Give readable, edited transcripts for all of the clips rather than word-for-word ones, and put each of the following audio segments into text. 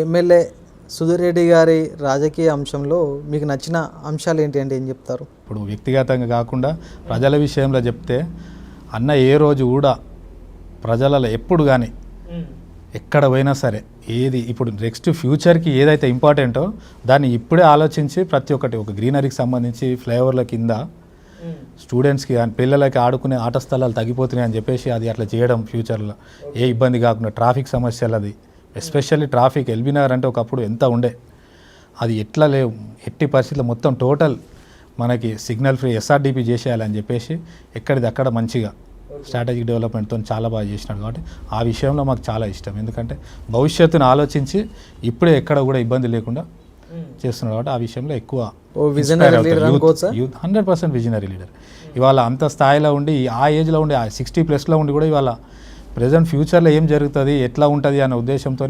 MLA Sudheer Reddy గారి రాజకీయ అంశంలో మీకు నచ్చిన అంశాలు ఏంటి అంటే ఏం చెప్తారు? ఇప్పుడు వ్యక్తిగతంగా కాకుండా ప్రజల విషయంలో చెప్తే అన్న ఏ రోజు కూడా ప్రజలలో ఎప్పుడు కానీ ఎక్కడ పోయినా సరే ఏది ఇప్పుడు నెక్స్ట్ ఫ్యూచర్కి ఏదైతే ఇంపార్టెంటో దాన్ని ఇప్పుడే ఆలోచించి ప్రతి ఒక్కటి ఒక గ్రీనరీకి సంబంధించి ఫ్లైఓవర్ల కింద స్టూడెంట్స్కి పిల్లలకి ఆడుకునే ఆట స్థలాలు తగ్గిపోతున్నాయి అని చెప్పేసి అది అట్లా చేయడం ఫ్యూచర్లో ఏ ఇబ్బంది కాకుండా ట్రాఫిక్ సమస్యలు అది ఎస్పెషల్లీ ట్రాఫిక్ ఎల్బీ నగర్ అంటే ఒకప్పుడు ఎంత ఉండే అది ఎట్లా లేవు ఎట్టి పరిస్థితుల్లో మొత్తం టోటల్ మనకి సిగ్నల్ ఫ్రీ ఎస్ఆర్డిపి చేసేయాలని చెప్పేసి ఎక్కడిది అక్కడ మంచిగా స్ట్రాటజిక్ డెవలప్మెంట్తో చాలా బాగా చేసినాడు కాబట్టి ఆ విషయంలో మాకు చాలా ఇష్టం. ఎందుకంటే భవిష్యత్తును ఆలోచించి ఇప్పుడే ఎక్కడ కూడా ఇబ్బంది లేకుండా చేస్తున్నాడు కాబట్టి ఆ విషయంలో ఎక్కువ 100% విజనరీ లీడర్. ఇవాళ అంత స్థాయిలో ఉండి ఆ ఏజ్లో ఉండి 60+ ఉండి కూడా ఇవాళ ప్రజెంట్ ఫ్యూచర్లో ఏం జరుగుతుంది ఎట్లా ఉంటుంది అనే ఉద్దేశంతో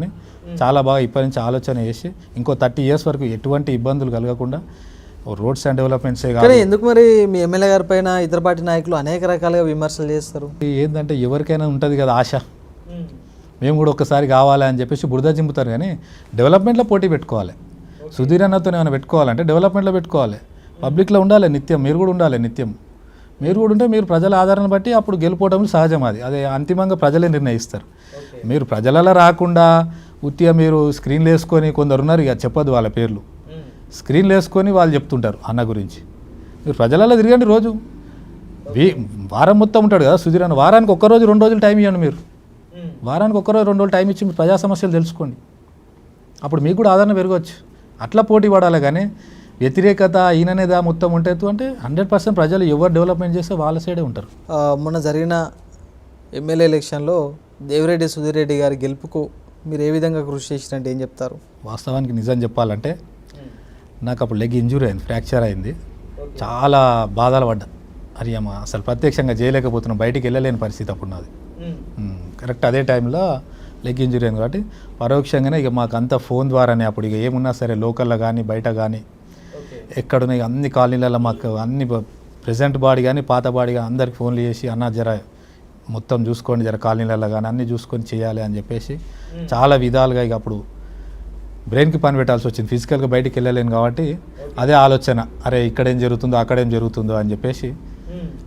చాలా బాగా ఇప్పటి నుంచి ఆలోచన చేసి ఇంకో 30 years వరకు ఎటువంటి ఇబ్బందులు కలగకుండా రోడ్స్ అండ్ డెవలప్మెంట్సే కాదు. ఎందుకు మరి మీ ఎమ్మెల్యే గారి పైన ఇతర పార్టీ నాయకులు అనేక రకాలుగా విమర్శలు చేస్తారు? ఏంటంటే ఎవరికైనా ఉంటుంది కదా ఆశ, మేము కూడా ఒక్కసారి కావాలి అని చెప్పేసి బురద చింపుతారు. కానీ డెవలప్మెంట్లో పోటీ పెట్టుకోవాలి. సుధీర్ అన్నతో ఏమైనా పెట్టుకోవాలంటే డెవలప్మెంట్లో పెట్టుకోవాలి, పబ్లిక్లో ఉండాలి నిత్యం. మీరు కూడా ఉండాలి నిత్యం. మీరు కూడా ఉంటే మీరు ప్రజల ఆదరణ బట్టి అప్పుడు గెలుపోవడం సహజం. అదే అంతిమంగా ప్రజలే నిర్ణయిస్తారు. మీరు ప్రజలలో రాకుండా ఉత్తిగా మీరు స్క్రీన్లు వేసుకొని కొందరు ఉన్నారు, ఇక చెప్పొద్దు వాళ్ళ పేర్లు, స్క్రీన్లు వేసుకొని వాళ్ళు చెప్తుంటారు అన్న గురించి. మీరు ప్రజలలో తిరగండి. రోజు వారం మొత్తం ఉంటాడు కదా సుధీర్ అన్న. వారానికి 1 రోజు 2 రోజులు టైం ఇవ్వండి. మీరు వారానికి 1 రోజు 2 రోజులు టైం ఇచ్చి మీరు ప్రజా సమస్యలు తెలుసుకోండి. అప్పుడు మీకు కూడా ఆదరణ పెరగవచ్చు. అట్లా పోటీ పడాలి. కానీ వ్యతిరేకత ఈయననేదా మొత్తం ఉంటే అంటే 100% ప్రజలు ఎవరు డెవలప్మెంట్ చేస్తే వాళ్ళ సైడే ఉంటారు. మొన్న జరిగిన ఎమ్మెల్యే ఎలక్షన్లో దేవిరెడ్డి సుధీర్ రెడ్డి గారి గెలుపుకు మీరు ఏ విధంగా కృషి చేసినట్టు ఏం చెప్తారు? వాస్తవానికి నిజం చెప్పాలంటే నాకు అప్పుడు లెగ్ ఇంజురీ అయింది, ఫ్రాక్చర్ అయింది. చాలా బాధలు పడ్డా. అరే అమ్మ అసలు ప్రత్యక్షంగా చేయలేకపోతున్నాం, బయటికి వెళ్ళలేని పరిస్థితి అప్పుడు నాది. కరెక్ట్ అదే టైంలో లెగ్ ఇంజురీ అయింది కాబట్టి పరోక్షంగానే ఇక మాకు అంతా ఫోన్ ద్వారానే అప్పుడు ఇక ఏమున్నా సరే లోకల్లో కానీ బయట కానీ ఎక్కడున్నాయి అన్ని కాలనీలలో మాకు అన్ని ప్రెజెంట్ బాడీ కానీ పాత బాడీ కానీ అందరికి ఫోన్లు చేసి అన్న జర మొత్తం చూసుకోండి, జర కాలనీలలో కానీ అన్నీ చూసుకొని చేయాలి అని చెప్పేసి చాలా విధాలుగా ఇక అప్పుడు బ్రెయిన్కి పని పెట్టాల్సి వచ్చింది. ఫిజికల్గా బయటికి వెళ్ళలేను కాబట్టి అదే ఆలోచన, అరే ఇక్కడేం జరుగుతుందో అక్కడేం జరుగుతుందో అని చెప్పేసి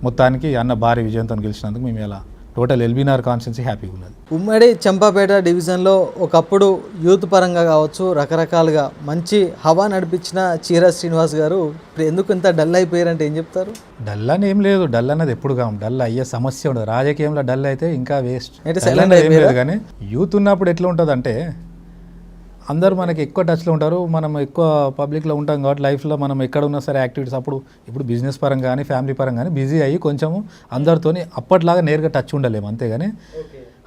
మొత్తానికి అన్న భారీ విజయంతో గెలిచినందుకు మేము ఇలా టోటల్ ఎల్బీ నగర్ కాన్స్టిట్యున్సీ హ్యాపీగా ఉన్నది. ఉమ్మడి చంపాపేట డివిజన్లో ఒకప్పుడు యూత్ పరంగా కావచ్చు రకరకాలుగా మంచి హవా నడిపించిన చీరా శ్రీనివాస్ గారు ఇప్పుడు ఎందుకు ఇంత డల్ అయిపోయారంటే ఏం చెప్తారు? డల్ అని ఏం లేదు, డల్ అన్నది ఎప్పుడు కాము, డల్ అయ్యే సమస్య ఉండదు. రాజకీయంలో డల్ అయితే ఇంకా వేస్ట్. ఏం లేదు. కానీ యూత్ ఉన్నప్పుడు ఎట్లా ఉంటుంది అంటే అందరూ మనకి ఎక్కువ టచ్లో ఉంటారు, మనం ఎక్కువ పబ్లిక్లో ఉంటాం కాబట్టి లైఫ్లో మనం ఎక్కడ ఉన్నా సరే యాక్టివిటీస్ అప్పుడు ఇప్పుడు బిజినెస్ పరంగా కానీ ఫ్యామిలీ పరంగా కానీ బిజీ అయ్యి కొంచెము అందరితో అప్పట్లాగా నేరుగా టచ్ ఉండలేము. అంతేగాని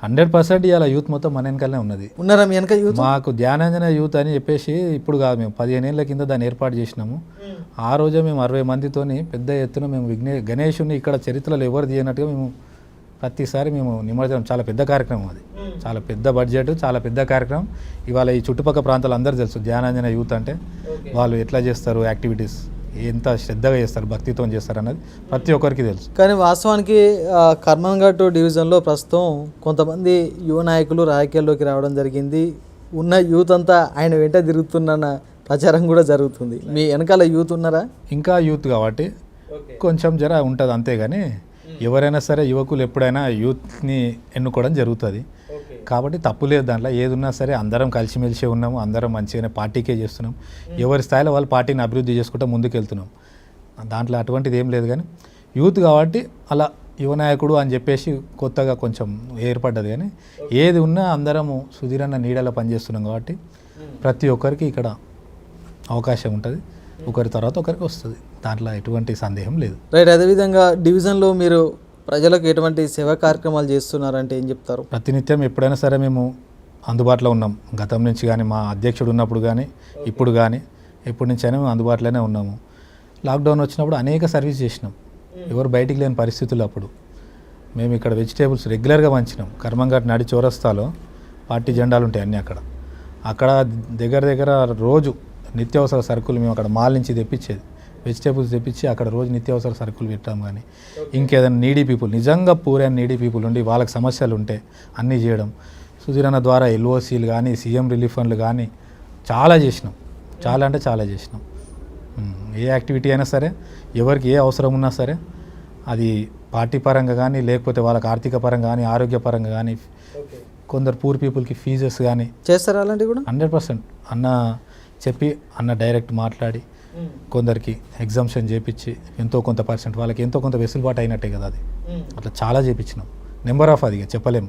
100% ఇలా యూత్ మొత్తం మన వెనకాలనే ఉన్నది. ఉన్నారా మీ వెనక యూత్? మాకు ధ్యానాంజన యూత్ అని చెప్పేసి ఇప్పుడు కాదు, మేము 15 ఏళ్ళ కింద దాన్ని ఏర్పాటు చేసినాము. ఆ రోజే మేము 60 మందితోని పెద్ద ఎత్తున మేము గణేషుని ఇక్కడ చరిత్రలో ఎవరు తీయనట్టుగా మేము ప్రతిసారి మేము నిమజ్జనం, చాలా పెద్ద కార్యక్రమం అది, చాలా పెద్ద బడ్జెట్, చాలా పెద్ద కార్యక్రమం. ఇవాళ ఈ చుట్టుపక్కల ప్రాంతాలు అందరూ తెలుసు ధ్యానాంజన యూత్ అంటే వాళ్ళు ఎట్లా చేస్తారు, యాక్టివిటీస్ ఎంత శ్రద్ధగా చేస్తారు, భక్తితో చేస్తారు అన్నది ప్రతి ఒక్కరికి తెలుసు. కానీ వాస్తవానికి కర్మంఘట్ డివిజన్లో ప్రస్తుతం కొంతమంది యువ నాయకులు రాజకీయాల్లోకి రావడం జరిగింది. ఉన్న యూత్ అంతా ఆయన వెంట తిరుగుతున్న ప్రచారం కూడా జరుగుతుంది. మీ వెనకాల యూత్ ఉన్నారా? ఇంకా యూత్ కాబట్టి కొంచెం జర ఉంటుంది. అంతేగాని ఎవరైనా సరే యువకులు ఎప్పుడైనా యూత్ని ఎన్నుకోవడం జరుగుతుంది కాబట్టి తప్పు లేదు దాంట్లో. ఏది ఉన్నా సరే అందరం కలిసిమెలిసి ఉన్నాము, అందరం మంచిగానే పార్టీకే చేస్తున్నాం. ఎవరి స్థాయిలో వాళ్ళు పార్టీని అభివృద్ధి చేసుకుంటూ ముందుకు వెళ్తున్నాం. దాంట్లో అటువంటిది ఏం లేదు. కానీ యూత్ కాబట్టి అలా యువనాయకుడు అని చెప్పేసి కొత్తగా కొంచెం ఏర్పడ్డది. కానీ ఏది ఉన్నా అందరము సుధీరన్న నీడలో పనిచేస్తున్నాం కాబట్టి ప్రతి ఒక్కరికి ఇక్కడ అవకాశం ఉంటుంది, ఒకరి తర్వాత ఒకరికి వస్తుంది. దాంట్లో ఎటువంటి సందేహం లేదు. రైట్. అదేవిధంగా డివిజన్లో మీరు ప్రజలకు ఎటువంటి సేవా కార్యక్రమాలు చేస్తున్నారంటే ఏం చెప్తారు? ప్రతినిత్యం ఎప్పుడైనా సరే మేము అందుబాటులో ఉన్నాం. గతం నుంచి కానీ మా అధ్యక్షుడు ఉన్నప్పుడు కానీ ఇప్పుడు కానీ ఎప్పటి నుంచి అయినా మేము అందుబాటులోనే ఉన్నాము. లాక్డౌన్ వచ్చినప్పుడు అనేక సర్వీస్ చేసినాం, ఎవరు బయటికి లేని పరిస్థితులు. అప్పుడు మేము ఇక్కడ వెజిటేబుల్స్ రెగ్యులర్గా పంచినాం. కర్మంఘట్ నడి చౌరస్తాలో పార్టీ జెండాలు ఉంటాయి అన్నీ. అక్కడ దగ్గర రోజు నిత్యావసర సరుకులు మేము అక్కడ మాల్ నుంచి తెప్పించేది, వెజిటేబుల్స్ తెప్పించి అక్కడ రోజు నిత్యావసర సరుకులు పెట్టాము. కానీ ఇంకేదైనా నీడీ పీపుల్, నిజంగా పూరైన నీడీ పీపుల్ ఉండి వాళ్ళకి సమస్యలు ఉంటే అన్నీ చేయడం. సుధీర్ అన్న ద్వారా ఎల్ఓసీలు కానీ సీఎం రిలీఫ్ ఫండ్లు కానీ చాలా చేసినాం, చాలా అంటే చాలా చేసినాం. ఏ యాక్టివిటీ అయినా సరే, ఎవరికి ఏ అవసరం ఉన్నా సరే, అది పార్టీ పరంగా కానీ, లేకపోతే వాళ్ళకి ఆర్థిక పరంగా కానీ, ఆరోగ్య పరంగా కానీ, కొందరు పూర్ పీపుల్కి ఫీజెస్ కానీ చేస్తారా అలాంటివి కూడా? 100% అన్న చెప్పి, అన్న డైరెక్ట్ మాట్లాడి కొందరికి ఎగ్జామ్షన్ చేపించి ఎంతో కొంత పర్సెంట్ వాళ్ళకి ఎంతో కొంత వెసులుబాటు అయినట్టే కదా అది. అట్లా చాలా చేపించినాం. నెంబర్ ఆఫ్ అది చెప్పలేం.